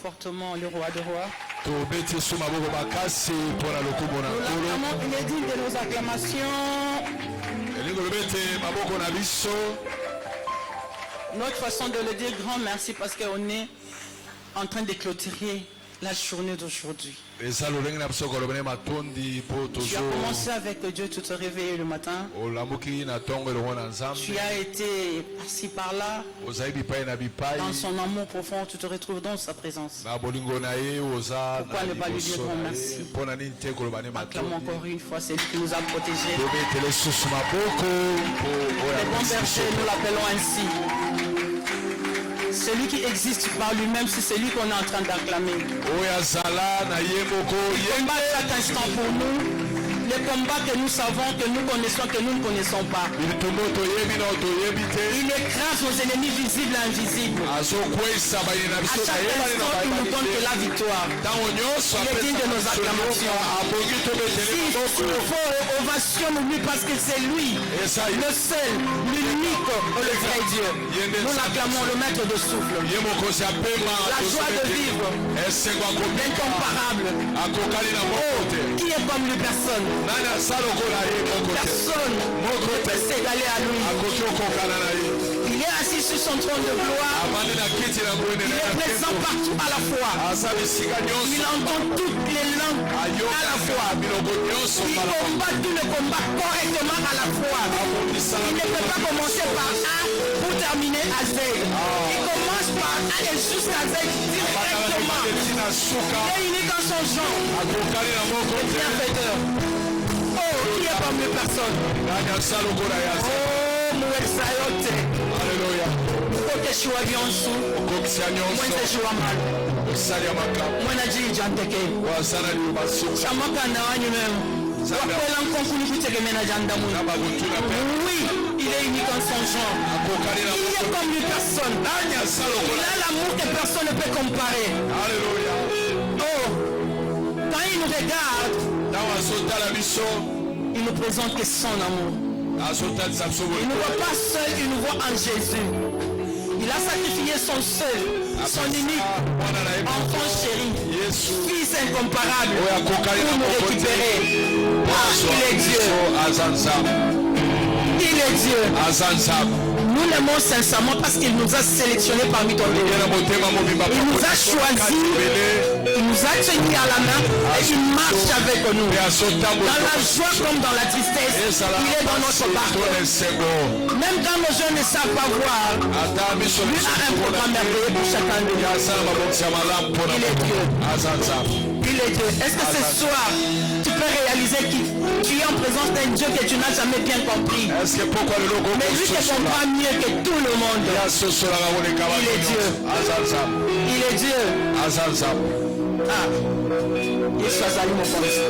fortement le roi de rois. Nous l'acclamons, il est digne de nos acclamations. Notre façon de le dire grand merci parce qu'on est en train de clôturer la journée d'aujourd'hui. Tu as commencé avec Dieu, tu te réveilles le matin. Tu as été par-ci par-là. Dans son amour profond, tu te retrouves dans sa présence. Pourquoi ne pas lui dire grand merci? Acclamons encore une fois, c'est lui qui nous a protégés. Le bon berger, nous l'appelons ainsi. Celui qui existe par lui-même, c'est celui qu'on est en train d'acclamer. Il combat chaque instant pour nous. Les combats que nous savons, que nous connaissons, que nous ne connaissons pas. Il écrase nos ennemis visibles et invisibles. À chaque instant, il nous donne de la victoire. Il est digne de nos acclamations. S'il faut ovation, n'oublie parce que c'est lui, le seul, l'unique, le vrai Dieu. Nous l'acclamons, le maître de souffle. La joie de vivre, l'incomparable. Oh, qui est comme lui? Personne. Personne ne peut s'égaler à lui. Il est assis sur son trône de gloire. Il est présent partout à la fois. Il entend toutes les langues à la fois. Il combat tout le combat correctement à la fois. Il ne peut pas commencer par A pour terminer à Z. Il commence par A et jusqu'à Z directement. Il est unique en son genre. Le bienfaiteur. Oh, qui est comme les personnes? Oh, Mouexayote. Alléluia. Côté choix bien en dessous. Moi, c'est choix mal. Moi, je dis, j'entends. Chamaka na wanyu même. Oui, il est unique en son genre. Il est comme une personne. Il a l'amour que personne ne peut comparer. Alléluia. Oh, quand il nous regarde, il nous présente que son amour. Il ne voit pas seul, il nous voit en Jésus. Il a sacrifié son seul, son unique enfant chéri, fils incomparable pour nous récupérer. Il est Dieu. Il est Dieu. Nous l'aimons sincèrement parce qu'il nous a sélectionnés parmi ton peuple. Il nous a choisis, il nous a tenus à la main et il marche avec nous. Dans la joie comme dans la tristesse, il est dans notre barque. Même quand nos jeunes ne savent pas voir, lui a un programme merveilleux pour chacun de nous. Il est Dieu. Il est Dieu. Est-ce que ce soir, tu peux réaliser que tu es en présence d'un Dieu que tu n'as jamais bien compris? Mais lui te comprend mieux que tout le monde. Il est Dieu. Il est Dieu. Ah, il soit salué mon frère.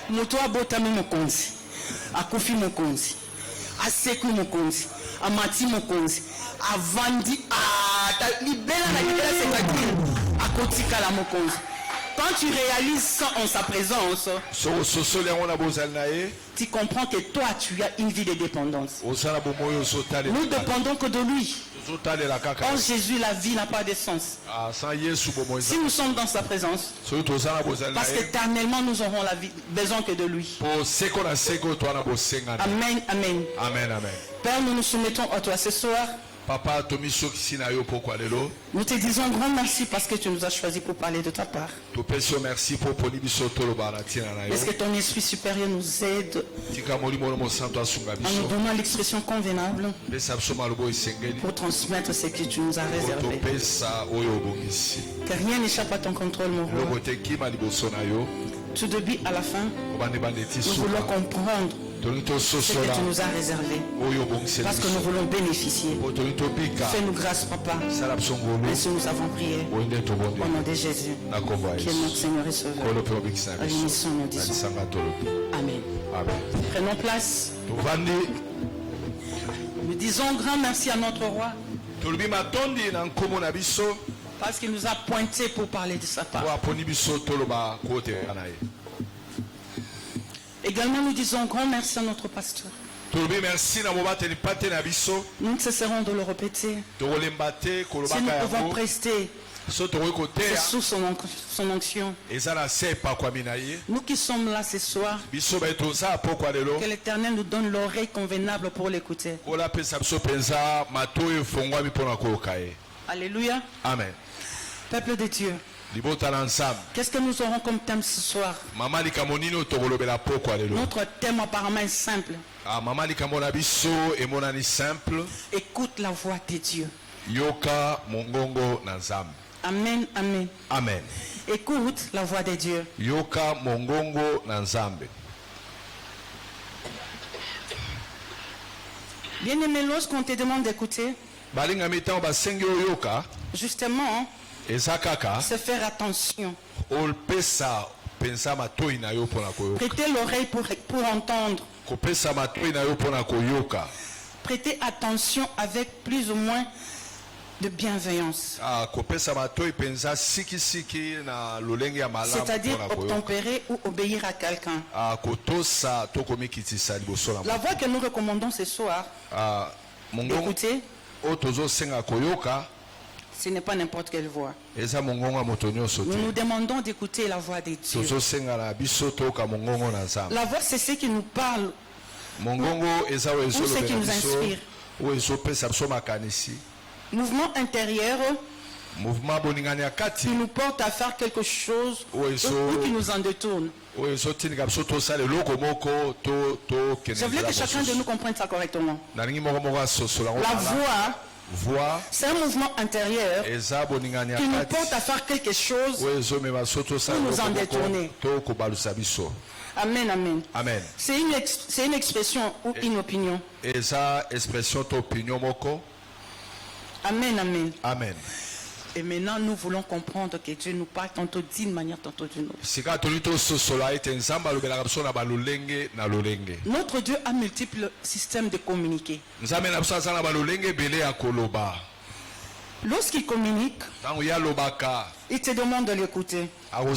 Moto abotami mokonzi, akufi mokonzi, asekwi mokonzi, amati mokonzi, avandi libela na libela sekaki, akotika la mokonzi. Quand tu réalises ça en sa présence, tu comprends que toi tu as une vie de dépendance. Nous dépendons que de lui. En Jésus, la vie n'a pas de sens. Si nous sommes dans sa présence, parce qu'éternellement nous aurons la vie, besoin que de lui. Amen, amen. Amen, amen. Père, nous nous soumettons à toi ce soir. Papa, nous te disons grand merci parce que tu nous as choisi pour parler de ta part. Est-ce que ton esprit supérieur nous aide en nous donnant l'expression convenable pour transmettre ce que tu nous as réservé. Que rien n'échappe à ton contrôle, mon roi. Tout début à la fin, nous voulons comprendre ce que tu nous as réservé, parce que nous voulons bénéficier. Fais-nous grâce, Papa. Ainsi nous avons prié au nom de Jésus, qui est notre Seigneur et Sauveur. Réunissons, nous disons Amen. Prenons place. Nous disons grand merci à notre roi, parce qu'il nous a pointé pour parler de sa part. Également, nous disons grand merci à notre pasteur. Nous ne cesserons de le répéter. Si nous pouvons prester, c'est sous son onction. Nous qui sommes là ce soir, que l'Éternel nous donne l'oreille convenable pour l'écouter. Alléluia. Amen. Peuple de Dieu, qu'est-ce que nous aurons comme thème ce soir? Notre thème apparemment est simple. Écoute la voix de Dieu. Amen, amen. Amen. Écoute la voix de Dieu. Bien-aimé, lorsqu'on te demande d'écouter, justement, c'est faire attention. Prêter l'oreille pour entendre. prêter attention avec plus ou moins de bienveillance. C'est-à-dire obtempérer ou obéir à quelqu'un. La voix que nous recommandons ce soir, écoutez, ce n'est pas n'importe quelle voix. Nous nous demandons d'écouter la voix de Dieu. La voix, c'est ce qui nous parle, ou ce qui nous inspire. Mouvement intérieur qui nous porte à faire quelque chose ou qui nous en détourne. Je voulais que chacun de nous comprenne ça correctement. La voix, c'est un mouvement intérieur qui nous porte à faire quelque chose ou nous en détourner. Amen, amen. Amen. C'est une expression ou une opinion. Amen, amen. Amen. Et maintenant, nous voulons comprendre que Dieu nous parle tantôt d'une manière, tantôt d'une autre. Notre Dieu a multiples systèmes de communiquer. Lorsqu'il communique, il te demande de l'écouter. Pourquoi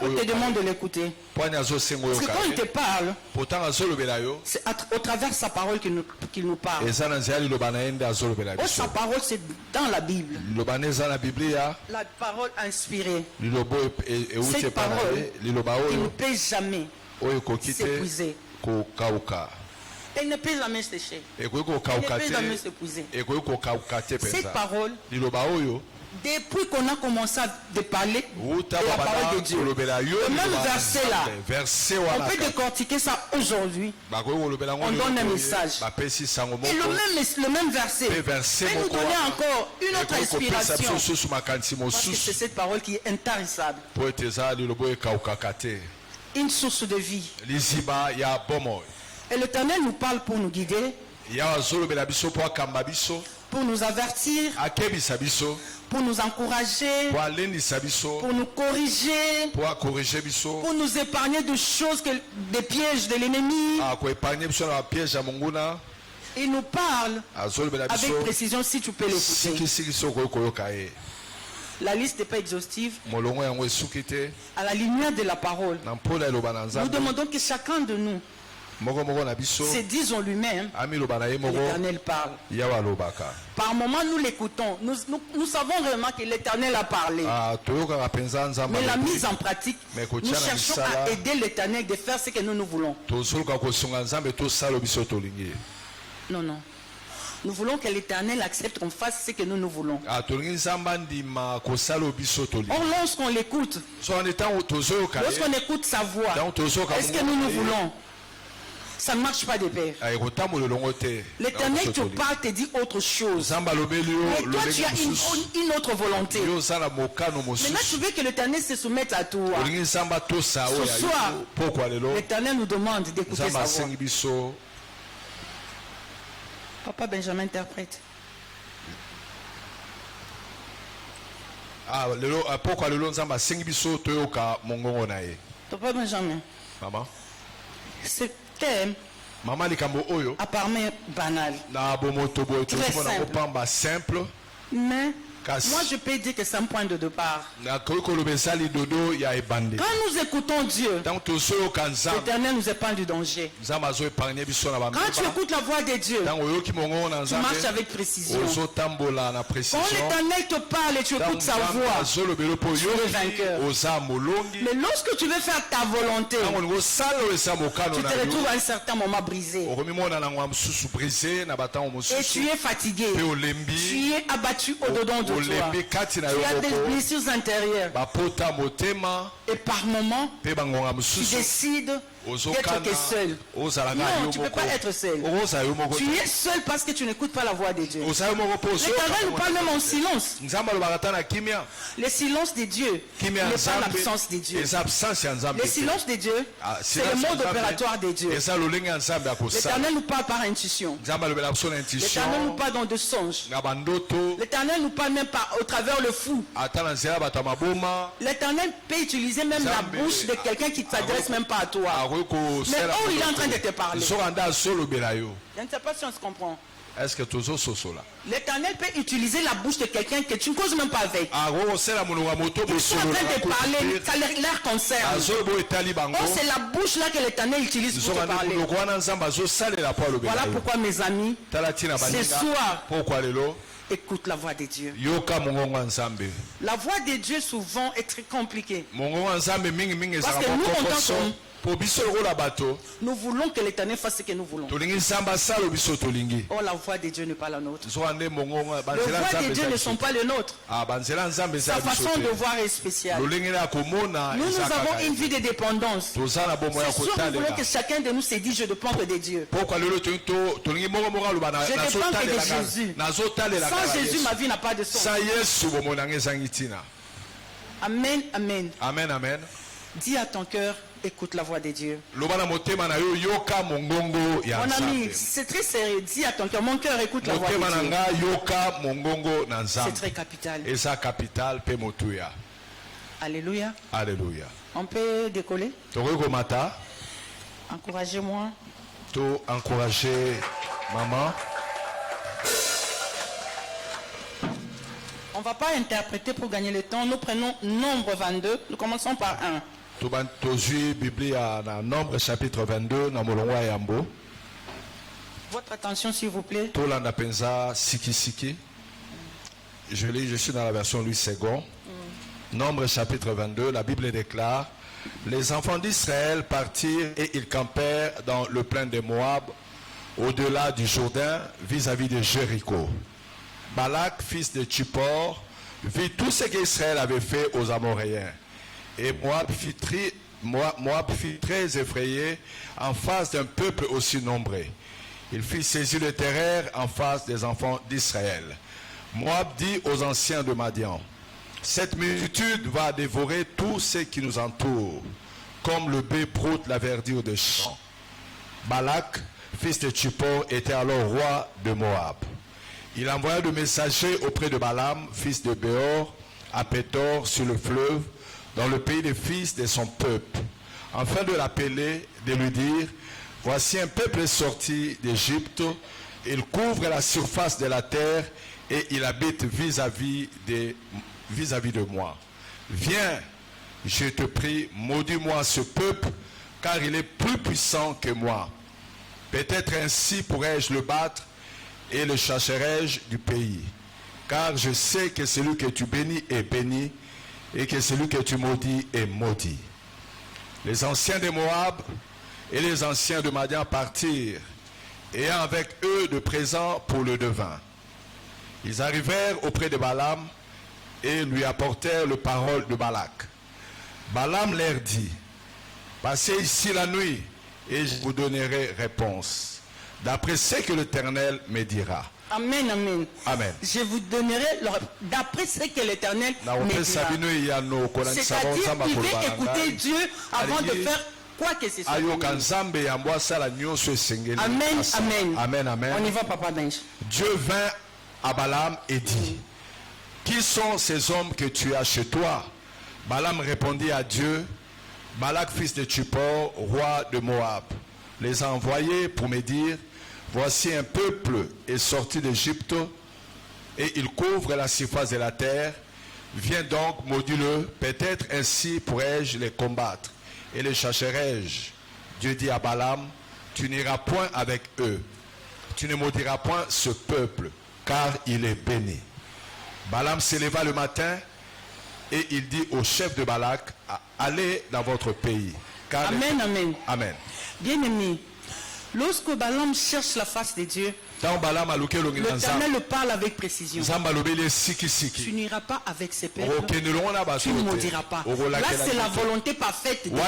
il te demande de l'écouter? Parce que quand il te parle, c'est au travers de sa parole qu'il nous parle. Sa parole, c'est dans la Bible. La parole inspirée. Cette parole qui ne peut jamais s'épuiser. Elle ne peut jamais sécher. Elle ne peut jamais s'épuiser. Cette parole, depuis qu'on a commencé à parler de la parole de Dieu, le même verset là, on peut décortiquer ça aujourd'hui. On donne un message. Et le même verset peut nous donner encore une autre inspiration. Parce que c'est cette parole qui est intarissable. Une source de vie. Et l'Éternel nous parle pour nous guider, pour nous avertir, pour nous encourager, pour nous corriger, pour nous épargner de choses, des pièges de l'ennemi. Il nous parle avec précision, si tu peux l'écouter. La liste n'est pas exhaustive. À la lumière de la parole, nous demandons que chacun de nous se dise en lui-même, l'Éternel parle. Par moments, nous l'écoutons. Nous savons vraiment que l'Éternel a parlé. Mais la mise en pratique, nous cherchons à aider l'Éternel de faire ce que nous voulons. Non, non. Nous voulons que l'Éternel accepte qu'on fasse ce que nous voulons. Or, lorsqu'on l'écoute, lorsqu'on écoute sa voix, est-ce que nous voulons? Ça ne marche pas de pair. L'Éternel te parle, te dit autre chose. Mais toi, tu as une autre volonté. Maintenant, tu veux que l'Éternel se soumette à toi. Ce soir, l'Éternel nous demande d'écouter sa voix. Papa Benjamin interprète. Pourquoi le long Zamba Sengibiso Toyoka Mongongonae? Papa Benjamin. Maman. Ce thème apparemment banal. Très simple. Mais moi je peux dire que c'est un point de départ. Quand nous écoutons Dieu, l'Éternel nous épargne du danger. Quand tu écoutes la voix de Dieu, tu marches avec précision. Quand l'Éternel te parle et tu écoutes sa voix, tu es vainqueur. Mais lorsque tu veux faire ta volonté, tu te retrouves à un certain moment brisé. Et tu es fatigué. Tu es abattu au-dedans de toi. Tu as des blessures intérieures. Et par moments, tu décides d'être que seul. Non, tu ne peux pas être seul. Tu es seul parce que tu n'écoutes pas la voix de Dieu. L'Éternel nous parle même en silence. Le silence de Dieu n'est pas l'absence de Dieu. Le silence de Dieu, c'est le mode opératoire de Dieu. L'Éternel nous parle par intuition. L'Éternel nous parle dans des songes. L'Éternel nous parle même au travers le fou. L'Éternel peut utiliser même la bouche de quelqu'un qui ne s'adresse même pas à toi. oh, il est en train de te parler. Je Je ne sais pas si on se comprend. Est-ce que tu là? L'Éternel peut utiliser la bouche de quelqu'un que tu ne causes même pas avec. Ils sont en train de parler, ça leur concerne. Oh, c'est la bouche là que l'Éternel utilise pour te parler. Voilà pourquoi, mes amis, ce soir, écoute la voix de Dieu. La voix de Dieu souvent est très compliquée. Parce que nous, en tant qu'hommes, nous voulons que l'Éternel fasse ce que nous voulons. Oh, la voix de Dieu n'est pas la nôtre. Les voix de Dieu ne sont pas les nôtres. Sa façon de voir est spéciale. Nous avons une vie de dépendance. C'est sûr que nous voulons que chacun de nous se dise: je dépends que de Dieu. Je dépends que de Jésus. Sans Jésus, ma vie n'a pas de sens. Amen, amen. Amen, amen. Dis à ton cœur: écoute la voix de Dieu. Mon ami, c'est très sérieux. Dis à ton cœur: mon cœur écoute la voix de Dieu. C'est très capital. Alléluia. Alléluia. On peut décoller? Encouragez-moi. Encourager maman. On ne va pas interpréter pour gagner le temps. Nous prenons Nombre 22. Nous commençons par 1. Nombre chapitre 22. Votre attention, s'il vous plaît. Je suis dans la version Louis II. Nombre chapitre 22, la Bible déclare: les enfants d'Israël partirent et ils campèrent dans le plain de Moab, au-delà du Jourdain, vis-à-vis de Jéricho. Balak, fils de Tchippor, vit tout ce qu'Israël avait fait aux Amoréens. Et Moab fut très effrayé en face d'un peuple aussi nombreux. Il fit saisir le terrain en face des enfants d'Israël. Moab dit aux anciens de Madian: cette multitude va dévorer tout ce qui nous entoure, comme le bœuf broute la verdure des champs. Balak, fils de Tchippor, était alors roi de Moab. Il envoya de messagers auprès de Balaam, fils de Béor, à Pétor, sur le fleuve, dans le pays des fils de son peuple, afin de l'appeler, de lui dire: voici un peuple sorti d'Égypte, il couvre la surface de la terre et il habite vis-à-vis de moi. Viens, je te prie, maudis-moi ce peuple, car il est plus puissant que moi. Peut-être ainsi pourrais-je le battre et le chasserai-je du pays. Car je sais que celui que tu bénis est béni, et que celui que tu maudis est maudit. Les anciens de Moab et les anciens de Madian partirent, ayant avec eux de présents pour le devin. Ils arrivèrent auprès de Balaam et lui apportèrent le parole de Balak. Balaam leur dit: passez ici la nuit et je vous donnerai réponse, d'après ce que l'Éternel me dira. Amen, amen. Amen. Je vous donnerai d'après ce que l'Éternel me dira. C'est-à-dire qu'il veut écouter Dieu avant de faire quoi que ce soit. Amen, amen. Amen, amen. On y va, Papa Benj. Dieu vint à Balaam et dit: qui sont ces hommes que tu as chez toi? Balaam répondit à Dieu: Balak, fils de Tchippor, roi de Moab, les a envoyés pour me dire: voici un peuple est sorti d'Égypte et il couvre la surface de la terre. Viens donc, maudis-le, peut-être ainsi pourrais-je les combattre et les chasserai-je. Dieu dit à Balaam: tu n'iras point avec eux, tu ne maudiras point ce peuple, car il est béni. Balaam s'éleva le matin et il dit au chef de Balak: allez dans votre pays. Car amen, amen. Amen. Bien-aimé, lorsque Balaam cherche la face de Dieu, l'Éternel le parle avec précision. Tu n'iras pas avec ces peuples, tu ne maudiras pas. Là, c'est la volonté parfaite de Dieu.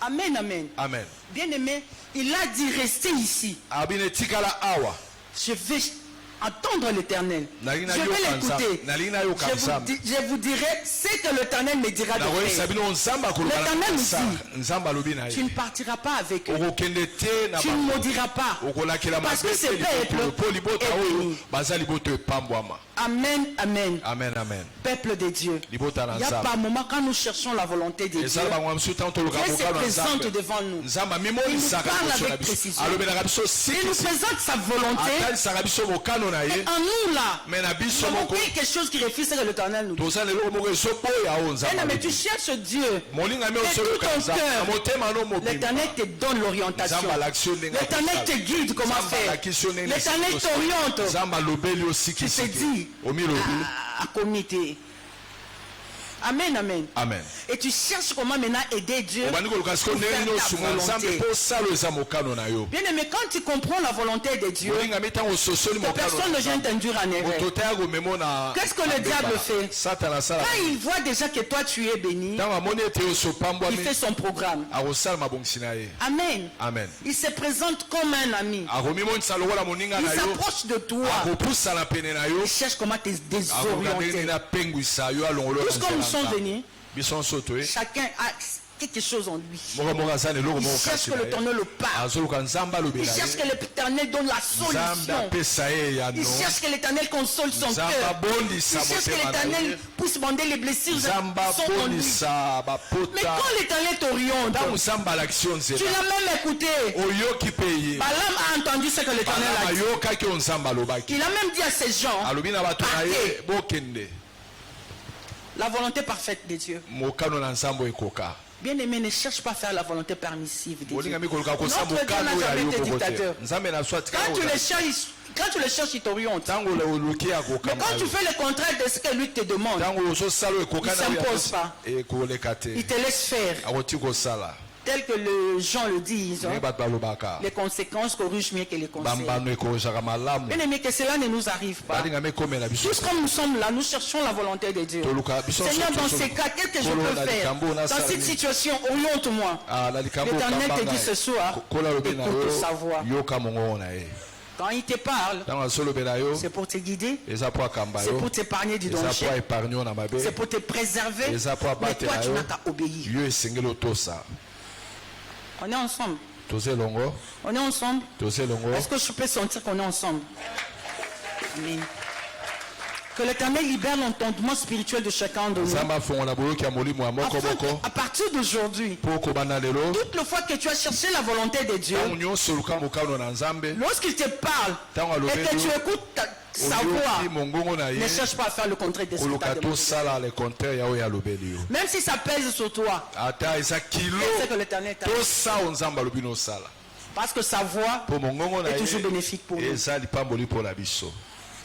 Amen, amen. Amen. Bien-aimé, il a dit: restez ici. Je vais entendre l'Éternel. Je vais l'écouter. Je vous dirai ce que l'Éternel me dira de faire. L'Éternel nous dit, tu ne partiras pas avec eux. Tu ne maudiras pas. Parce que ce peuple est béni. Amen, amen. Amen, amen. Peuple de Dieu. Il y a par moment quand nous cherchons la volonté de Dieu, Dieu se présente devant nous. Il nous parle avec précision. Il nous présente sa volonté. Et en nous là, nous avons quelque chose qui refuse ce que l'Éternel nous dit. Mais tu cherches Dieu. De tout ton cœur. L'Éternel te donne l'orientation. L'Éternel te guide comment faire. L'Éternel t'oriente. Tu te dis à comité. Amen, amen. Amen. Et tu cherches comment maintenant aider Dieu pour faire ta volonté. Bien aimé, quand tu comprends la volonté de Dieu, personne ne vient t'induire en erreur. Qu'est-ce que le diable fait? Quand il voit déjà que toi tu es béni, il fait son programme. Amen. Amen. Il se présente comme un ami. Il s'approche de toi. Il cherche comment te désorienter. Puisqu'on nous sommes venus, chacun a quelque chose en lui. Il cherche que l'Éternel le parle. Il cherche que l'Éternel donne la solution. Il cherche que l'Éternel console son cœur. Il cherche que l'Éternel puisse bander les blessures qui sont en lui. Mais quand l'Éternel t'oriente, tu l'as même écouté. Balaam a entendu ce que l'Éternel a dit. Il a même dit à ces gens, partez. La volonté parfaite de Dieu. Bien aimé, ne cherche pas à faire la volonté permissive de Dieu. Notre Dieu n'a jamais été dictateur. Quand tu le cherches, il t'oriente. Mais quand tu fais le contraire de ce que lui te demande, il ne s'impose pas. Il te laisse faire. Tel que les gens le disent, les conséquences corrigent mieux que les conseils. Bien aimé, que cela ne nous arrive pas. Tous comme nous sommes là, nous cherchons la volonté de Dieu. Seigneur, dans ces cas, qu'est-ce que je peux faire? Dans cette situation, oriente-moi. L'Éternel te dit ce soir, écoute sa voix. Quand il te parle, c'est pour te guider, c'est pour t'épargner du danger, c'est pour te préserver, mais toi tu n'as qu'à obéir. On est ensemble. On est ensemble. Est-ce que je peux sentir qu'on est ensemble? Amen. Que l'Éternel libère l'entendement spirituel de chacun de nous. À partir d'aujourd'hui, toutes les fois que tu as cherché la volonté de Dieu, lorsqu'il te parle et que tu écoutes sa voix, ne cherche pas à faire le contraire de ce qu'il t'a demandé. Même si ça pèse sur toi, c'est que l'Éternel t'a dit. Parce que sa voix est toujours bénéfique pour nous.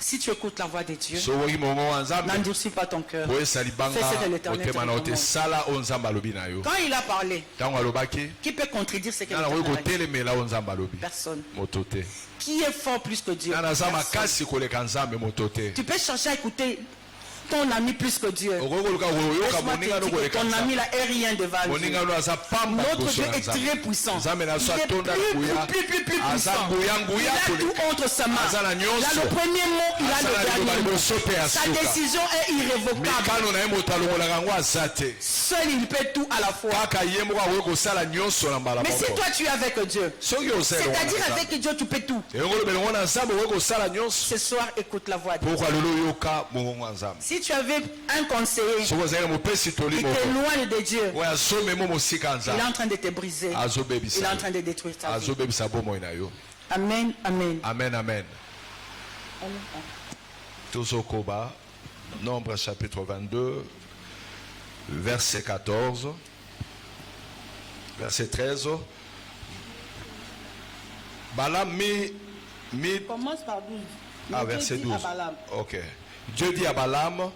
Si tu écoutes la voix de Dieu, n'endurcis pas ton cœur. Fais ce que l'Éternel te recommande. Quand il a parlé, qui peut contredire ce que l'Éternel a dit? Personne. Qui est fort plus que Dieu? Tu peux chercher à écouter ton ami plus que Dieu. Laisse-moi te dire que ton ami là est rien devant Dieu. Notre Dieu est très puissant. Il est plus puissant. Il a tout entre sa main. Il a le premier mot, il a le dernier mot. Sa décision est irrévocable. Seul il peut tout à la fois. Mais si toi tu es avec Dieu, c'est-à-dire avec Dieu tu peux tout. Ce soir écoute la voix de Dieu. Si tu avais un conseiller qui t'éloigne de Dieu, il est en train de te briser. Il est en train de détruire ta vie. Amen, amen. Amen, amen. Tozokoba, Nombre chapitre 22, verset 14, verset 13. Balaam commence par 12. Verset 12. Ok. Dieu dit à Balaam,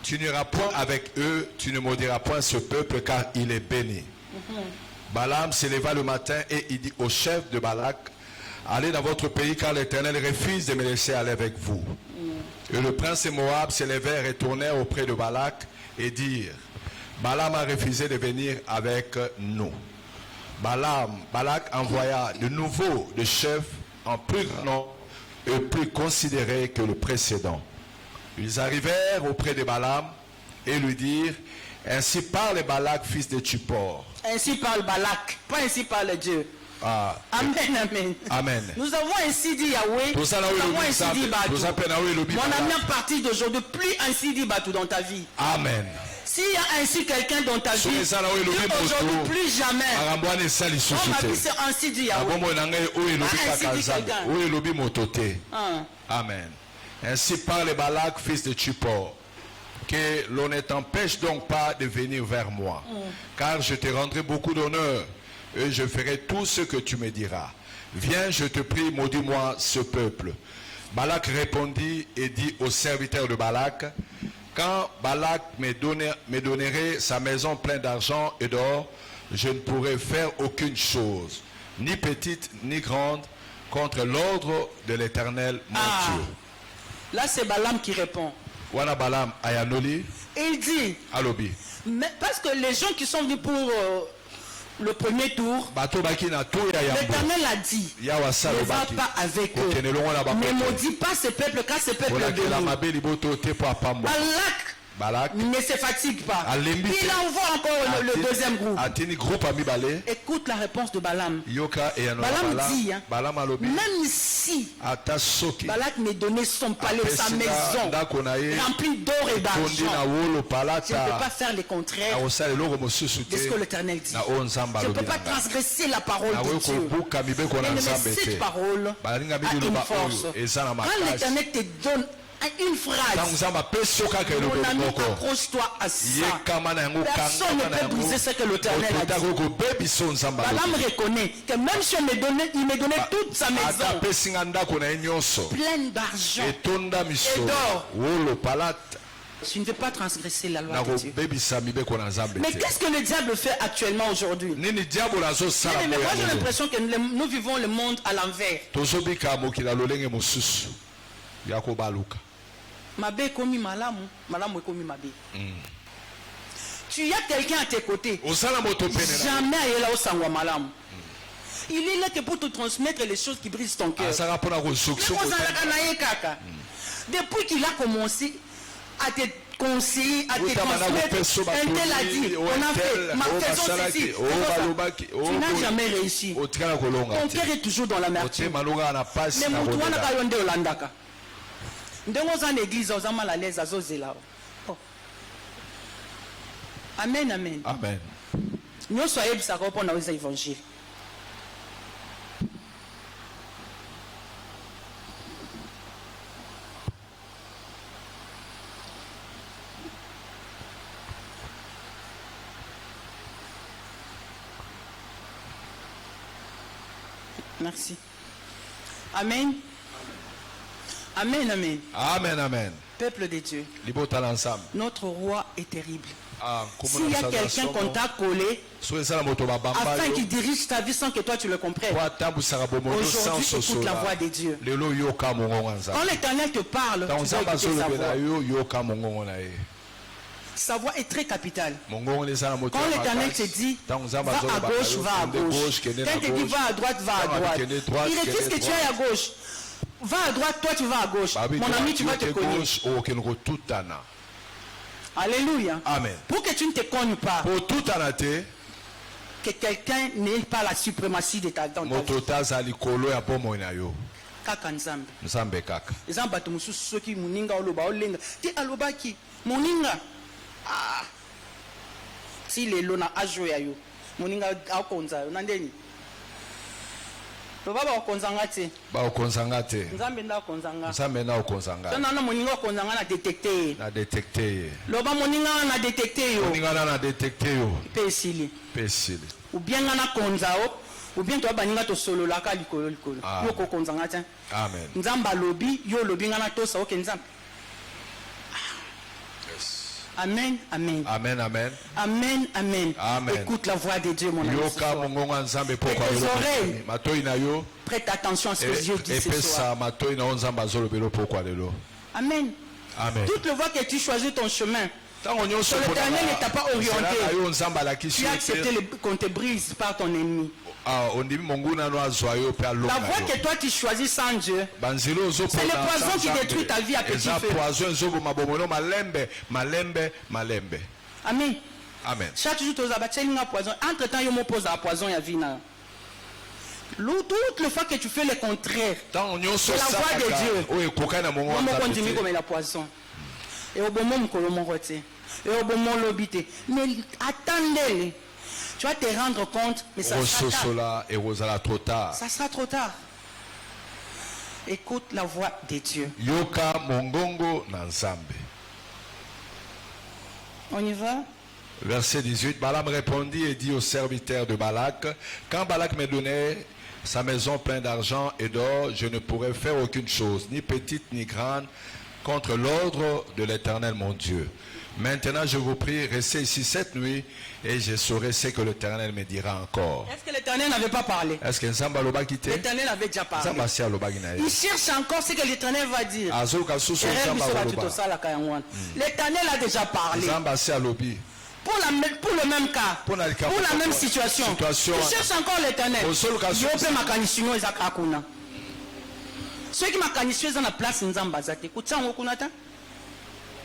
tu n'iras point avec eux, tu ne maudiras point ce peuple car il est béni. Balaam s'éleva le matin et il dit au chef de Balak, allez dans votre pays car l'Éternel refuse de me laisser aller avec vous. Et le prince de Moab s'élevèrent et retournèrent auprès de Balak et dirent, Balaam a refusé de venir avec nous. Balak envoya de nouveau le chef en plus grand nombre et plus considéré que le précédent. Ils arrivèrent auprès de Balaam et lui dirent, ainsi parle Balak, fils de Tchippor. Ainsi parle Balak, pas ainsi parle Dieu. Amen, amen. Amen. Nous avons ainsi dit Yahweh, nous avons ainsi dit Batou. Mon ami, à partir d'aujourd'hui, plus ainsi dit Batou dans ta vie. Amen. S'il y a ainsi quelqu'un dans ta vie, aujourd'hui, plus jamais. Oh, ma vie, c'est ainsi dit Yahweh. Amen. Ainsi parle Balak, fils de Tchippor, que l'on ne t'empêche donc pas de venir vers moi, car je te rendrai beaucoup d'honneur, et je ferai tout ce que tu me diras. Viens, je te prie, maudis-moi ce peuple. Balak répondit et dit aux serviteurs de Balak, quand Balak me donnerait sa maison pleine d'argent et d'or, je ne pourrai faire aucune chose, ni petite ni grande, contre l'ordre de l'Éternel mon Dieu. Là, c'est Balaam qui répond. Wana Balaam ayanoli. Il dit, alobi. Mais parce que les gens qui sont venus pour le premier tour, l'Éternel a dit, ne va pas avec eux, ne maudis pas ce peuple, car ce peuple est béni. Balak ne se fatigue pas. Il envoie encore le deuxième groupe. Écoute la réponse de Balaam. Balaam dit, même si Balak me donnait son palais, sa maison remplie d'or et d'argent, je ne peux pas faire le contraire de ce que l'Éternel dit. Je ne peux pas transgresser la parole de Dieu. Et cette parole a une force. Quand l'Éternel te donne une phrase, mon ami, accroche-toi à ça. Personne ne peut briser ce que l'Éternel a dit. Balaam reconnaît que même si il me donnait toute sa maison pleine d'argent et d'or, je ne vais pas transgresser la loi de Dieu. Mais qu'est-ce que le diable fait actuellement aujourd'hui? Mais moi j'ai l'impression que nous vivons le monde à l'envers. Mabe komi malamu, malamu komi mabe. Tu as quelqu'un à tes côtés. Jamais il là au sangwa malamu. Il est là que pour te transmettre les choses qui brisent ton cœur. Depuis qu'il a commencé à te conseiller, à te transmettre, un tel a dit, on a fait, faisons ceci. Tu n'as jamais réussi. Ton cœur est toujours dans l'amertume. Mais mon toit n'a pas yondé au landaka. Dans une église, on a mal à l'aise à Zozela. Amen, amen. Amen. Nous soyons ça répondre aux évangiles. Merci. Amen. Amen, amen. Amen, amen. Peuple de Dieu. Notre roi est terrible. S'il y a quelqu'un qu'on t'a collé, afin qu'il dirige ta vie sans que toi tu le comprennes, aujourd'hui écoute la voix de Dieu. Quand l'Éternel te parle, tu dois écouter sa voix. Sa voix est très capitale. Quand l'Éternel te dit, va à gauche, va à gauche. Quand il te dit, va à droite, va à droite. Il refuse que tu ailles à gauche. Va à droite, toi tu vas à gauche. Mon ami, tu vas te cogner. Alléluia. Amen. Pour que tu ne te cognes pas. Que quelqu'un n'ait pas la suprématie de ta vie. Kaka nzambe. Nzambe kaka. Nzambe bato mususu soki muninga oloba olenga. Ti alobaki muninga. Ah. Si lelo na ajo ya yo. Muninga akonza yo nandeni. Baba okonzanga te. Ba okonzanga te. Nzambe nda okonzanga. Nzambe na okonzanga. Tana na muninga okonzanga na détecter. Na détecter. Loba muninga na détecter yo. Muninga na détecter yo. Pesili. Pesili. Ou bien na konzao. Ou bien toi baninga to solo la ka likolo likolo. Yo ko konzanga te. Amen. Nzamba lobi yo lobi ngana to sa oke nzamba. Amen, amen. Amen, amen. Amen, amen. Amen. Écoute la voix de Dieu, mon ami. Prête attention à ce que Dieu dit ce soir. Amen. Amen. Toute le voie que tu choisis ton chemin, l'Éternel ne t'a pas orienté. Tu as accepté qu'on te brise par ton ennemi. La voie que toi tu choisis sans Dieu, c'est le poison qui détruit ta vie à petit feu. Amen. Amen. Chaque jour tu as poison. Entre temps, il me pose la poison et la vie. Toutes les fois que tu fais le contraire, c'est la voie de Dieu. On continue comme la poison. Et au bon moment, et au bon moment, l'obité. Mais attendez. Tu vas te rendre compte, mais ça sera tard. Ça sera trop tard. Écoute la voix de Dieu. On y va? Verset 18. Balaam répondit et dit au serviteur de Balak, quand Balak me donnait sa maison pleine d'argent et d'or, je ne pourrais faire aucune chose, ni petite ni grande, contre l'ordre de l'Éternel mon Dieu. Maintenant, je vous prie, restez ici cette nuit et je saurai ce que l'Éternel me dira encore. Est-ce que l'Éternel n'avait pas parlé? L'Éternel avait déjà parlé. Il cherche encore ce que l'Éternel va dire. L'Éternel a déjà parlé. Pour le même cas, pour la même situation. Il cherche encore l'Éternel. Ceux qui m'ont canissé dans la place,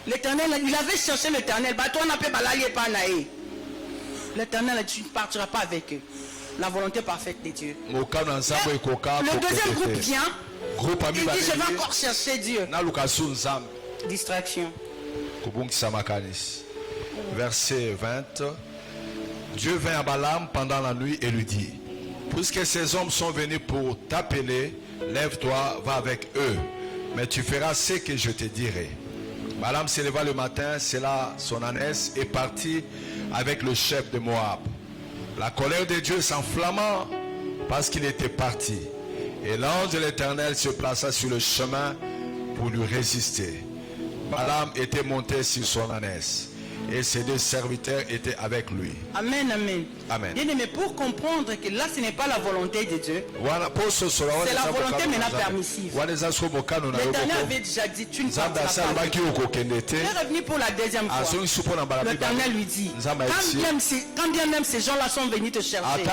l'Éternel, il avait cherché l'Éternel. L'Éternel, tu ne partiras pas avec eux. La volonté parfaite de Dieu. Le deuxième groupe vient. Il dit, je vais encore chercher Dieu. Distraction. Verset 20. Dieu vint à Balaam pendant la nuit et lui dit, puisque ces hommes sont venus pour t'appeler, lève-toi, va avec eux, mais tu feras ce que je te dirai. Balaam se leva le matin, scella son ânesse et partit avec le chef de Moab. La colère de Dieu s'enflamma parce qu'il était parti. Et l'ange de l'Éternel se plaça sur le chemin pour lui résister. Balaam était monté sur son ânesse et ses deux serviteurs étaient avec lui. Amen, amen. Amen. Bien aimé, pour comprendre que là ce n'est pas la volonté de Dieu, c'est la volonté maintenant permissive. L'Éternel avait déjà dit, tu ne partiras pas. Il est revenu pour la deuxième fois. L'Éternel lui dit, quand bien même ces gens-là sont venus te chercher,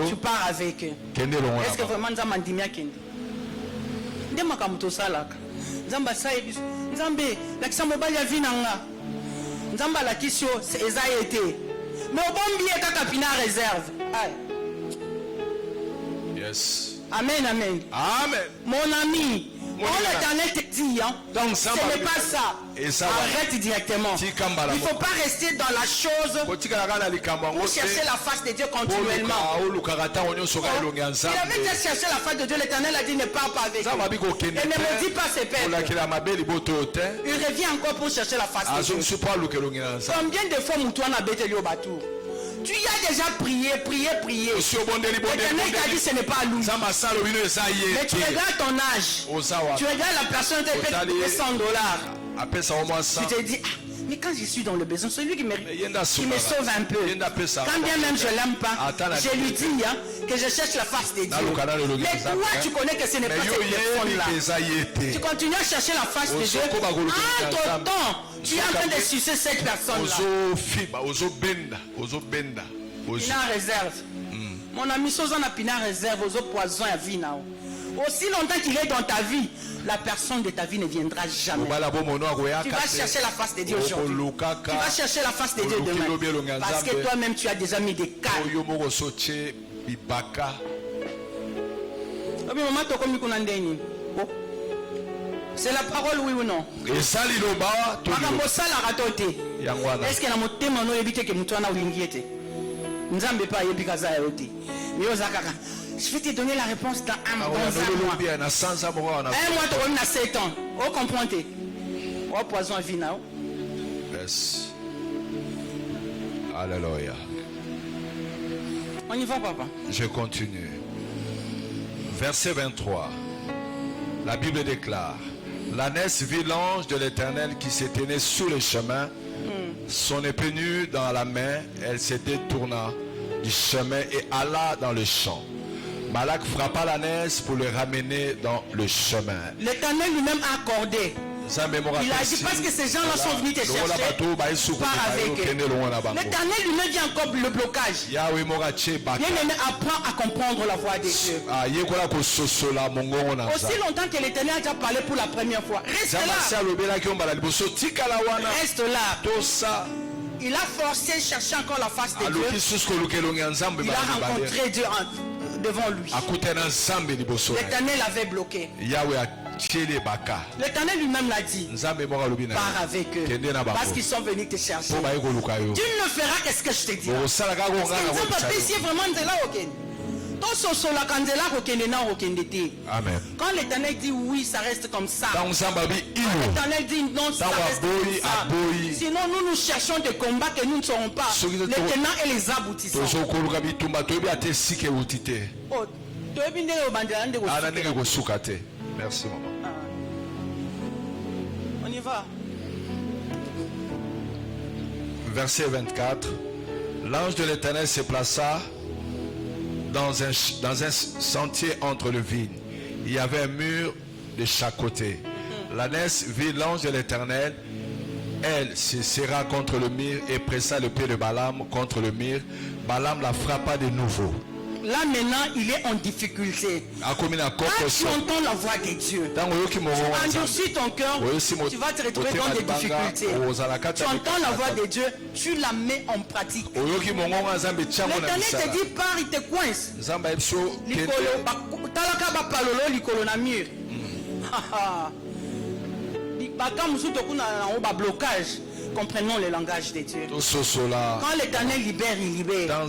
tu pars avec eux. Est-ce que vraiment nous avons dit bien qu'il Nzamba la kisio eza été. Mais au bon billet kakapina réserve. Yes. Amen, amen. Amen. Mon ami, l'Éternel te dit, hein, donc, ce n'est pas ça. Arrête directement. Il ne faut pas rester dans la chose pour chercher la face de Dieu continuellement. Il avait déjà cherché la face de Dieu. L'Éternel a dit ne pars pas avec lui. Et ne me dis pas ses peines. Il revient encore pour chercher la face de Dieu. Combien de fois Moutouane a bêté au bateau? Tu y as déjà prié. L'Éternel t'a dit ce n'est pas lui. Mais tu regardes ton âge. Tu regardes la personne qui paie $100. Tu te dis, mais quand je suis dans le besoin, celui qui me sauve un peu. Quand bien même je ne l'aime pas, je lui dis que je cherche la face de Dieu. Mais toi, tu connais que ce n'est pas cette personne-là. Tu continues à chercher la face de Dieu. Entre-temps, tu es en train de sucer cette personne-là. Pina réserve. Mon ami, Sozana Pina réserve aux poisons à vie. Aussi longtemps qu'il est dans ta vie, la personne de ta vie ne viendra jamais. Tu vas chercher la face de Dieu aujourd'hui. Tu vas chercher la face de Dieu demain. Parce que toi-même, tu as déjà mis des cas. C'est la parole, oui ou non? Est-ce que la motema no ebite que mutwana ulingiete? Nzambe pas yebikaza yote. Yozakaka. Je vais te donner la réponse dans un mois. Un mois, tu as 7 ans. Vous comprenez? Au poison à vie. Yes. Alléluia. On y va, papa. Je continue. Verset 23. La Bible déclare, l'ânesse vit l'ange de l'Éternel qui se tenait sur le chemin. Son épée nue dans la main, elle se détourna du chemin et alla dans le champ. Balak frappa l'ânesse pour le ramener dans le chemin. L'Éternel lui-même a accordé Il a dit parce que ces gens-là sont venus te chercher, pars avec eux. L'Éternel lui-même vient encore le blocage. Bien-aimé, apprends à comprendre la voix de Dieu. Aussi longtemps que l'Éternel a déjà parlé pour la première fois, reste là. Reste là. Il a forcé de chercher encore la face de Dieu. Il a rencontré Dieu devant lui. L'Éternel avait bloqué. L'Éternel lui-même l'a dit. Pars avec eux. Parce qu'ils sont venus te chercher. Tu ne feras qu'est-ce que je te dis. Amen. Quand l'Éternel dit oui, ça reste comme ça. Quand l'Éternel dit non, ça reste comme ça. Sinon, nous cherchons des combats que nous ne saurons pas. Les tenants et les aboutissants. Merci, maman. On y va. Verset 24. L'ange de l'Éternel se plaça dans un sentier entre le vignes. Il y avait un mur de chaque côté. L'ânesse vit l'ange de l'Éternel. Elle se serra contre le mur et pressa le pied de Balaam contre le mur. Balaam la frappa de nouveau. Là maintenant, il est en difficulté. Quand tu entends la voix de Dieu, tu endurcis ton cœur, tu vas te retrouver dans des difficultés. Tu entends la voix de Dieu, tu la mets en pratique. L'Éternel te dit pars, il te coince. Blocage. Comprenons le langage de Dieu. Quand l'Éternel libère, il libère.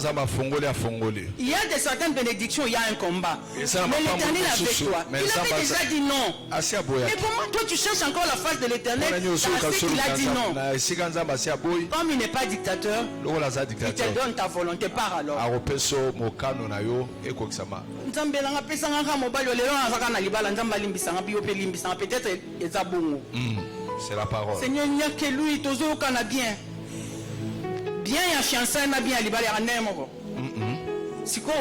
Il y a de certaines bénédictions, il y a un combat. Mais l'Éternel est avec toi. Il avait déjà dit non. Mais comment toi tu cherches encore la face de l'Éternel? C'est qu'il a dit non. Comme il n'est pas dictateur, il te donne ta volonté. Pars alors. C'est la parole. Seigneur, il n'y a que lui, toujours qu'on a bien. Bien, il y a fiancé, il y a bien, il y a bien. Si quoi,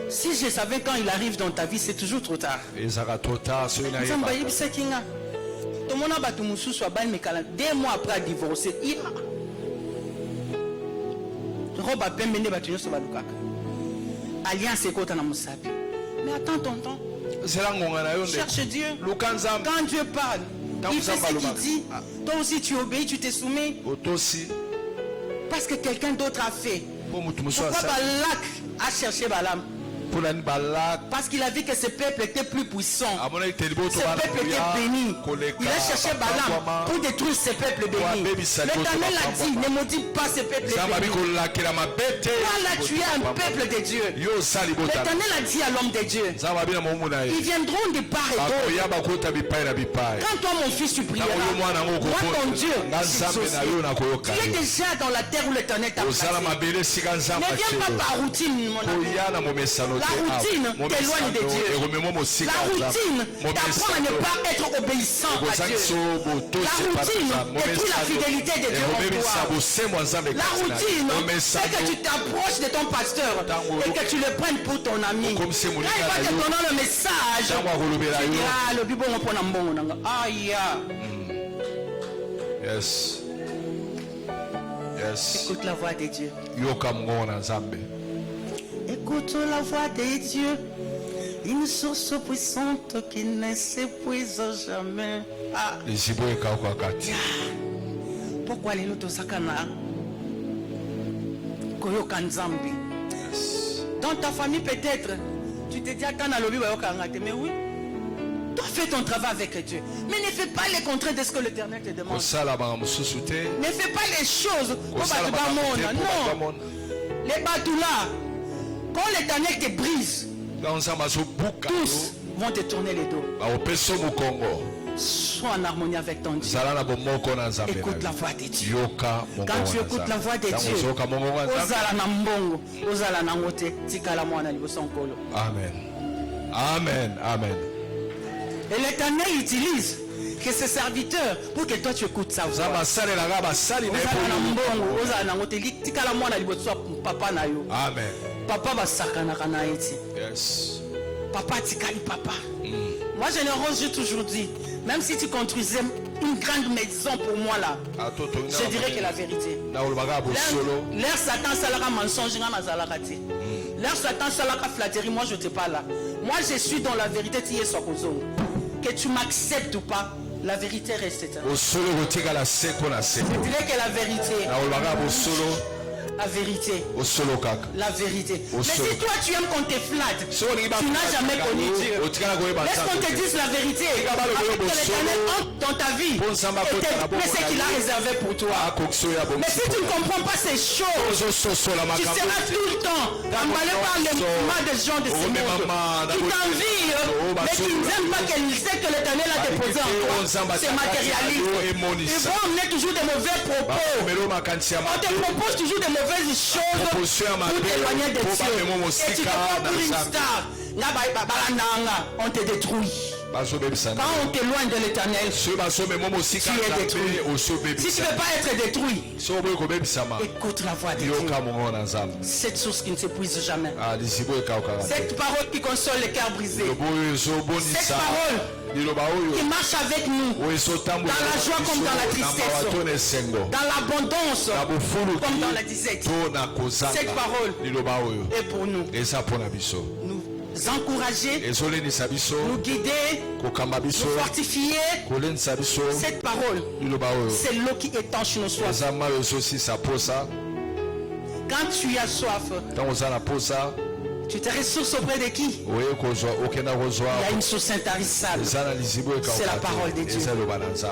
si je savais quand il arrive dans ta vie, c'est toujours trop tard. Et ça va trop tard. 2 mois après divorcer, alliance est mais attends ton temps. Cherche Dieu. Quand Dieu parle, il fait ce qu'il dit. Toi aussi tu obéis, tu te soumets. Parce que quelqu'un d'autre a fait. Pourquoi Balak a cherché Balaam? Parce qu'il a vu que ce peuple était plus puissant. Ce peuple était béni. Il a cherché Balaam pour détruire ce peuple béni. L'Éternel a dit, ne maudis pas ce peuple béni. Toi là, tu es un peuple de Dieu. L'Éternel a dit à l'homme de Dieu, ils viendront de part et d'autre. Quand toi, mon fils, tu prieras, moi ton Dieu, tu es déjà dans la terre où l'Éternel t'a placé. Ne viens pas par routine, mon ami. La routine t'éloigne de Dieu. La routine t'apprend à ne pas être obéissant à Dieu. La routine détruit la fidélité de Dieu en toi. La routine c'est que tu t'approches de ton pasteur et que tu le prennes pour ton ami. Quand il va te donner le message, tu diras le bibo on prend un bon. Aïe. Yes. Yes. Écoute la voix de Dieu. Écoute la voix de Dieu, une source puissante qui ne s'épuise jamais. Ah. Pourquoi les lotos sakana? Koyoka Nzambi. Dans ta famille peut-être, tu te dis attends à l'obi mais oui. Toi fais ton travail avec Dieu, mais ne fais pas les contraires de ce que l'Éternel te demande. Ne fais pas les choses comme non. Les batoulas. Quand l'Éternel te brise, tous vont te tourner les dos. Sois en harmonie avec ton Dieu. Écoute la voix de Dieu. Quand tu écoutes la voix de Dieu, Amen. Amen. Amen. Et l'Éternel utilise que ses serviteurs pour que toi tu écoutes sa voix. Amen. Papa va sakana kana iti. Yes. Papa Tikali Papa. Moi généreuse, j'ai toujours dit, même si tu construisais une grande maison pour moi là, je dirais que la vérité. L'air Satan salaka mensonge na zalakati. L'air Satan salaka flatterie, moi je te parle là. Moi je suis dans la vérité, tu es sokozo. Que tu m'acceptes ou pas, la vérité reste éternelle. Je dirais que la vérité. La vérité. La vérité. Mais si toi tu aimes qu'on te flatte, tu n'as jamais connu Dieu. Laisse qu'on te dise la vérité. Avec que l'Éternel entre dans ta vie et te ce qu'il a réservé pour toi. Mais si tu ne comprends pas ces choses, tu seras tout le temps emballé par les mouvements des gens de ce monde qui t'envient, mais qui n'aiment pas qu'ils sait que l'Éternel a déposé en toi. C'est matérialiste. Ils vont emmener toujours des mauvais propos. On te propose toujours des mauvaises choses pour t'éloigner de Dieu. Et tu te prends pour une star. On te détruit. Quand on t'éloigne de l'Éternel, tu es détruit. Si tu ne veux pas être détruit, écoute la voix de Dieu. Cette source qui ne s'épuise jamais. Cette parole qui console les cœurs brisés. Cette parole qui marche avec nous dans la joie comme dans la tristesse, dans l'abondance comme dans la disette. Cette parole est pour nous. Nous encourager, nous guider, nous fortifier. Cette parole, c'est l'eau qui étanche nos soifs. Quand tu as soif, tu te ressources auprès de qui? Il y a une source intarissable. C'est la parole de Dieu.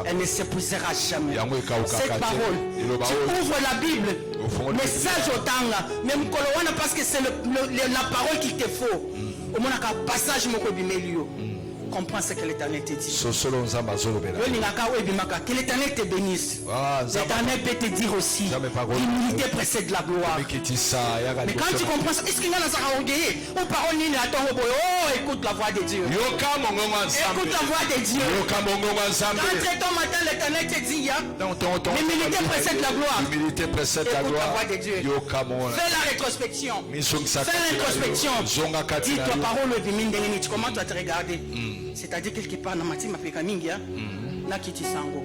Elle ne s'épuisera jamais. Cette parole, tu ouvres la Bible, message au temps là, même parce que c'est la parole qu'il te faut. Au moins, un passage, comprends ce que l'Éternel te dit. Que l'Éternel te bénisse. L'Éternel peut te dire aussi, l'humilité précède la gloire. Mais quand tu comprends ça, est-ce qu'il y a un orgueillé? Ou parole ni la tombe? Oh, écoute la voix de Dieu. Écoute la voix de Dieu. Quand très tôt matin, l'Éternel te dit, l'humilité précède la gloire. Écoute la voix de Dieu. Fais la rétrospection. Fais l'introspection. Dis ta parole, tu commences à te regarder. C'est-à-dire quelque part dans ma team Nakiti Sango.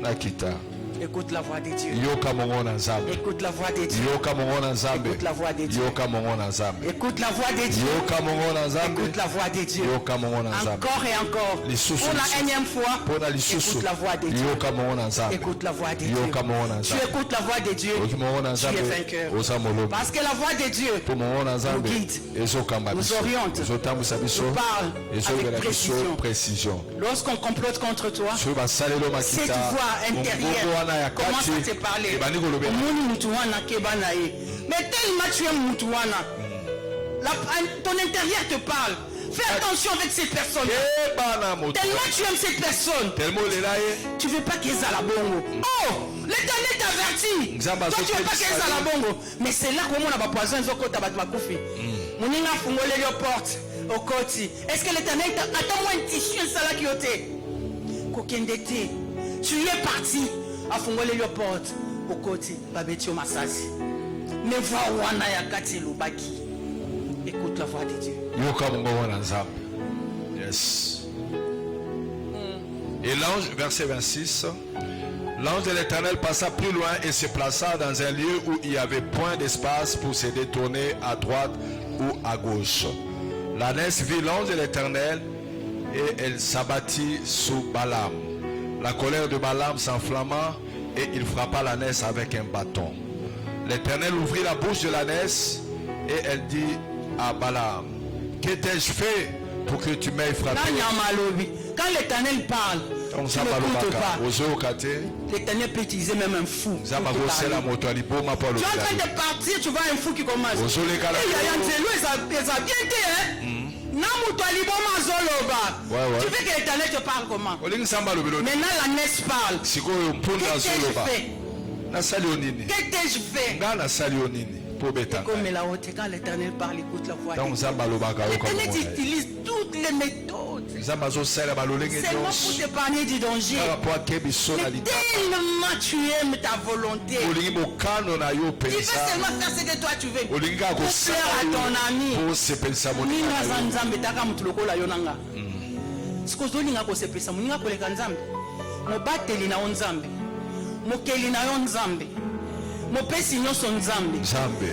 Écoute la voix de Dieu. Écoute la voix de Dieu. Écoute la voix de Dieu. Écoute la voix de Dieu. Écoute la voix de Dieu. Encore et encore. Pour la énième fois. Écoute la voix de Dieu. Écoute la voix de Dieu. Tu écoutes la voix de Dieu. Tu es vainqueur. Parce que la voix de Dieu nous guide, nous oriente, nous parle avec précision. Lorsqu'on complote contre toi, cette voix intérieure commence à te parler. Mais tellement tu aimes Moutouana, ton intérieur te parle. Fais attention avec ces personnes. Tellement tu aimes cette personne, tu ne veux pas qu'elles aient la bongo. Oh, l'Éternel t'avertit. Toi tu ne veux pas qu'elles aient la bongo. Mais c'est là qu'on a poison. Porte au côté. Est-ce que l'Éternel attends-moi un tissu, un salak yoté. Tu es parti. A fungole yo porte au côté babetio masasi mais va wana ya kati lubaki. Écoute la voix de Dieu. Yes. Et l'ange, verset 26, l'ange de l'Éternel passa plus loin et se plaça dans un lieu où il n'y avait point d'espace pour se détourner à droite ou à gauche. L'ânesse vit l'ange de l'Éternel et elle s'abattit sous Balaam. La colère de Balaam s'enflamma et il frappa l'ânesse avec un bâton. L'Éternel ouvrit la bouche de l'ânesse et elle dit à Balaam, que t'ai-je fait pour que tu m'aies frappé? Quand l'Éternel parle, tu n'écoutes pas. L'Éternel peut utiliser même un fou. Tu es en train de partir, tu vois un fou qui commence. Il y a un zélo, ils ont bien été, tu veux que l'Éternel te parle comment? Maintenant l'ânesse parle. Que t'ai-je fait? Comme la haute, quand l'Éternel parle, écoute la voix. L'Éternel utilise toutes les méthodes Seulement pour t'épargner du danger. Mais tellement tu aimes ta volonté. Tu veux seulement faire ce que toi tu veux. Pour plaire à ton ami. Mopesi nyonso nzambe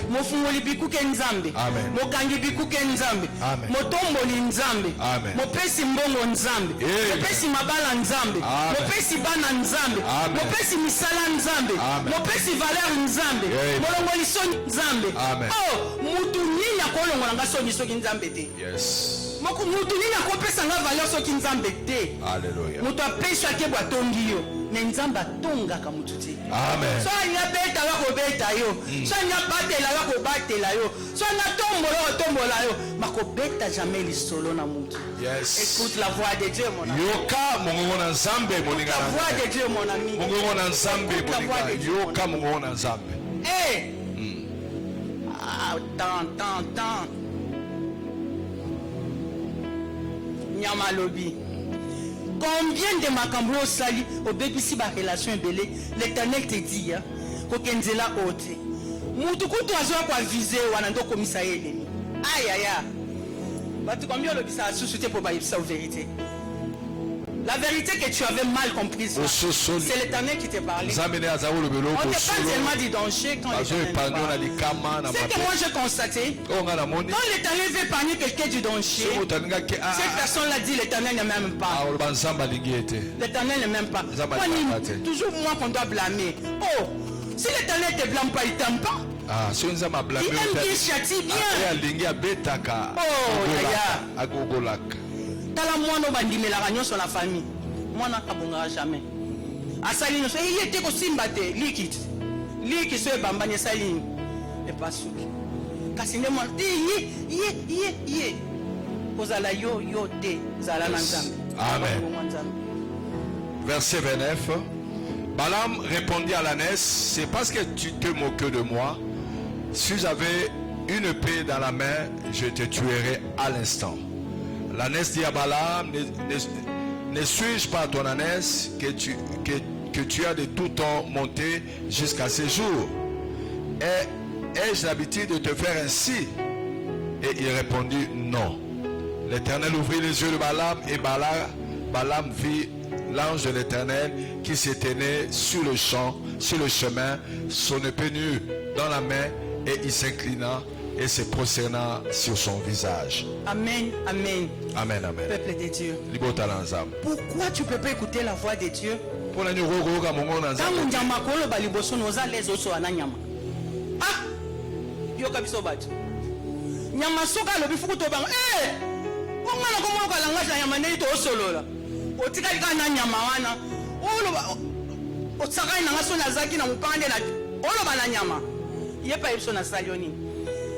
mofungoli bikuke nzambe mokangi bikuke nzambe motomboli nzambe mopesi mbongo nzambe mopesi mabala nzambe mopesi bana nzambe mopesi misala nzambe mopesi valeur nzambe molongoli soni nzambe oh mutu nini akolongola nga soni soki nzambe te mutu nini akopesa nga valeur soki nzambe te mutu apesi ake bwatongi yo ne nzambe atongaka mutu te so anya beta bakobeta yo so anya batela bakobatela yo so anya tombola yo makobeta jamais lisolo na mutu. Écoute la voix de Dieu mon ami. Yoka mongona nzambe moninga. La voix de Dieu mon ami. Mongona nzambe moninga. Yoka mongona nzambe. Tant. Nyama lobi. Combien de makambo sali au bébisi ba relation belé l'Éternel te dit ya ko kenzela ote mutu kutu azwa kwa viser wana ndo komisa yele aya batu combien le bisa suscité pour ba ipsa vérité. La vérité que tu avais mal comprise, c'est l'Éternel qui te parlait. On ne t'a pas tellement dit danger quand l'Éternel parle. C'est que moi j'ai constaté, quand l'Éternel veut épargner quelqu'un du danger, cette personne-là dit l'Éternel ne m'aime pas. L'Éternel ne m'aime pas. Toujours moi qu'on doit blâmer. Oh, si l'Éternel ne te blâme pas, il ne t'aime pas. Il aime qu'il châtie bien. Oh, tala mwana bandimela nyonso la famille mwana kabonga jamais asali nyonso il était ko simba te liquide so bambanye sali e pasuki kasi ne mwana ye kozala yo te zala na nzambe. Amen. Verset 29. Balaam répondit à l'ânesse, c'est parce que tu te moques de moi. Si j'avais une épée dans la main, je te tuerais à l'instant. L'ânesse dit à Balaam, ne suis-je pas ton ânesse que tu as de tout temps monté jusqu'à ce jour? Ai-je l'habitude de te faire ainsi? Et il répondit non. L'Éternel ouvrit les yeux de Balaam et Balaam vit l'ange de l'Éternel qui s'éteignait sur le chemin, son épée nue dans la main, et il s'inclina et se prosterna sur son visage. Amen, amen. Amen, amen. Peuple de Dieu. Pourquoi tu ne peux pas écouter la voix de Dieu?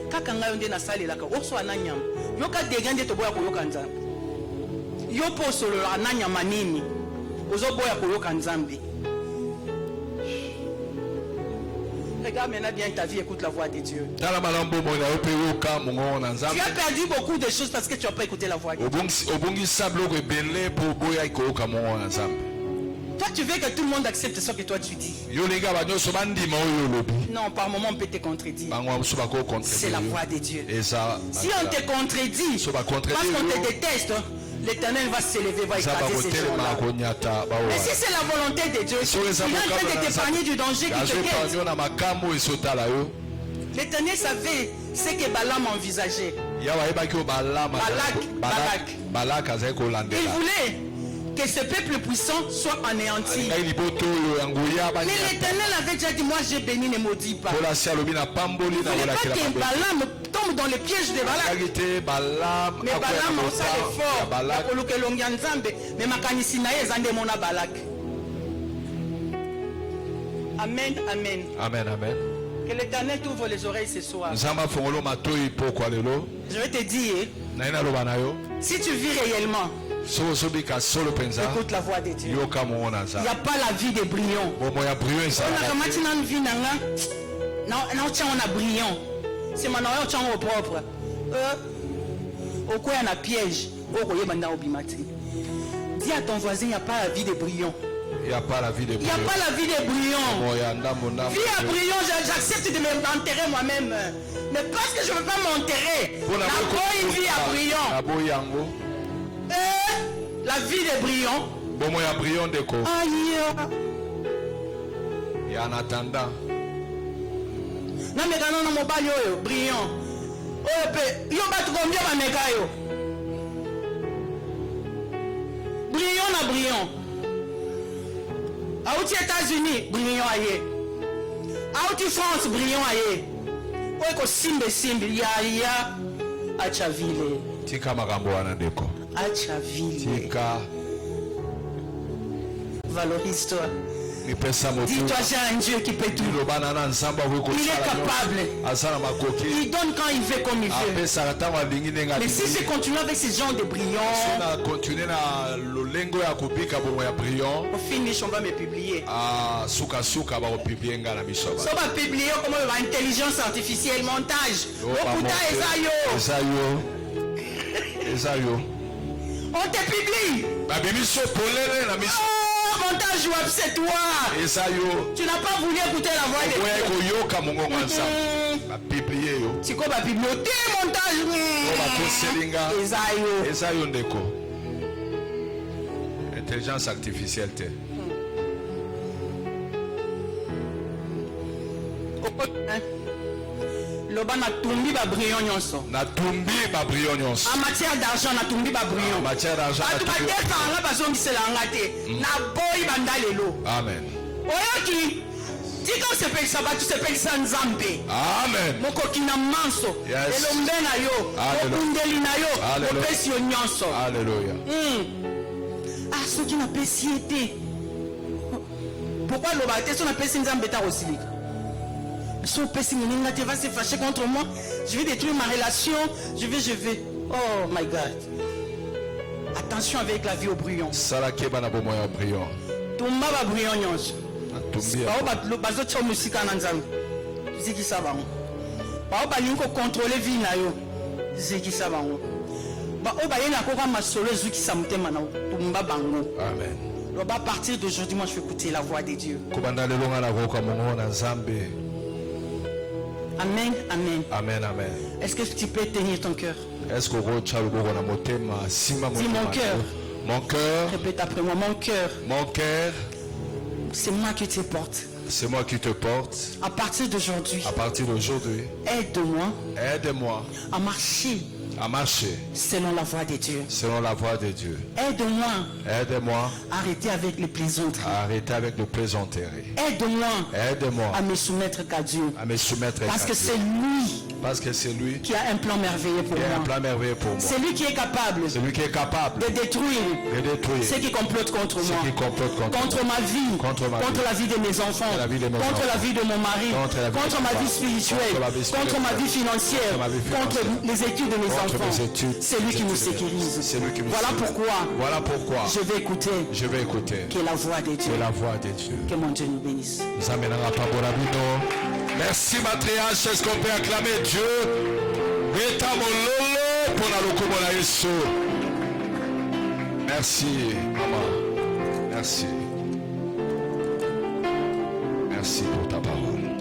Kaka ngayo nde nasalelaka oso ananyama yoka degande to boya koyoka nzambe yo posolo ananyama nini ozo boya koyoka nzambe. Regarde maintenant bien ta vie, écoute la voix de Dieu. Tu as perdu beaucoup de choses parce que tu n'as pas écouté la voix de Dieu. Toi tu veux que tout le monde accepte ce que toi tu dis. Non, par moment on peut te contredire. C'est la voix de Dieu. Si on te contredit parce qu'on te déteste, l'Éternel va s'élever, va écraser ces gens-là. Mais si c'est la volonté de Dieu, il est en train de t'épargner du danger qui te guette. L'Éternel savait ce que Balaam envisageait. Balak. Il voulait que ce peuple puissant soit anéanti. Mais l'Éternel avait déjà dit, moi j'ai béni, ne maudis pas. Il ne voulait pas que Balaam tombe dans les pièges de Balak. Mais Balaam a ça de fort. Mais makanisi na ye zande mona Balak. Amen, amen. Amen, amen. Que l'Éternel t'ouvre les oreilles ce soir. Je vais te dire, si tu vis réellement, écoute la voix de Dieu. Il n'y a pas la vie de brillant. On a brillant. C'est maintenant on tient au propre. Okoya na piège. Okoyebanda obimati. Dis à ton voisin, il n'y a pas la vie des brillants. Il n'y a pas la vie des Il n'y a brillants. pas la vie des brillants. Vie à brillant, j'accepte de m'enterrer moi-même. Mais parce que je ne veux pas m'enterrer. La bonne vie à brillant. La vie des brillants. Bon, il y a brillant de quoi? Aïe. Il y a en attendant. Non, mais quand on a mon balio, brillant. Oh, yo bat combien ma méga yo? Brillant na brillant. Aouti États-Unis, brillant aïe. Aouti France, brillant aïe. Oeko simbe, ya achavile. Tika magambo wana ndeko. Achavile. Tika. Valorise-toi. Dis-toi, j'ai un Dieu qui peut tout. Il est capable. Il donne quand il veut, comme il veut. Mais si je continue avec ce genre de brillants, au finish, on va me publier. Ça va publier comme intelligence artificielle, montage. On te publie. Montage web, c'est toi. Tu n'as pas voulu écouter la voix de Dieu. Tu vas publier montage. Intelligence artificielle. Loba na tumbi ba brillant nyonso. Na tumbi ba brillant nyonso. En matière d'argent na tumbi ba brillant. En matière d'argent. Ba tu ba teka nga ba zongi selanga te. Na boy bandalelo. Amen. Oyoki. Tika sepelisa ba tu sepelisa nzambe. Amen. Mokoki na manso. Elombe na yo. Mokundeli na yo. Mopesi yo nyonso. Alléluia. Ah, ceux qui n'a pas si été. Pourquoi loba te so na pesi nzambe ta osilika? Si on peut tu vas se fâcher contre moi, je vais détruire ma relation, je vais. Oh my God. Attention avec la vie au brouillon. Salakeba na bomo ya brouillon. Tumba ba brouillon nyonso. Tumbia. Ba zo tso musika na nzambe. Ziki sabango. Ba ba linko contrôler vie na yo. Ziki sabango. Ba o ba yena ko ka masolo zuki samutema na tumba bango. Amen. À partir d'aujourd'hui, moi je vais écouter la voix de Dieu. Amen, amen. Amen, amen. Est-ce que tu peux tenir ton cœur? Est-ce que dis mon cœur. Mon cœur. Répète après moi, mon cœur. Mon cœur. C'est moi qui te porte. C'est moi qui te porte. À partir d'aujourd'hui. À partir d'aujourd'hui. Aide-moi. Aide-moi. À marcher. À marcher. Selon la voie de Dieu. Selon la voie de Dieu. Aide-moi. Aide-moi. Arrêter avec les plaisanteries. Arrêter avec les plaisanteries. Aide-moi. Aide-moi. À me soumettre qu'à Dieu. À me soumettre qu'à Dieu. Parce que c'est lui. Parce que c'est lui qui a un plan merveilleux pour moi. Un plan merveilleux pour moi. C'est lui qui est capable. C'est lui qui est capable de détruire. Ceux qui complotent contre moi. Contre ma vie. Contre la vie de mes enfants. Contre la vie de mon mari. Contre ma vie spirituelle. Contre ma vie financière. Contre les études de mes enfants. C'est lui qui nous sécurise. Voilà pourquoi. Je vais écouter. Que la voix de Dieu. Que mon Dieu nous bénisse. Merci Matriarche. Est-ce qu'on peut acclamer Dieu? Merci maman. Merci. Merci pour ta parole.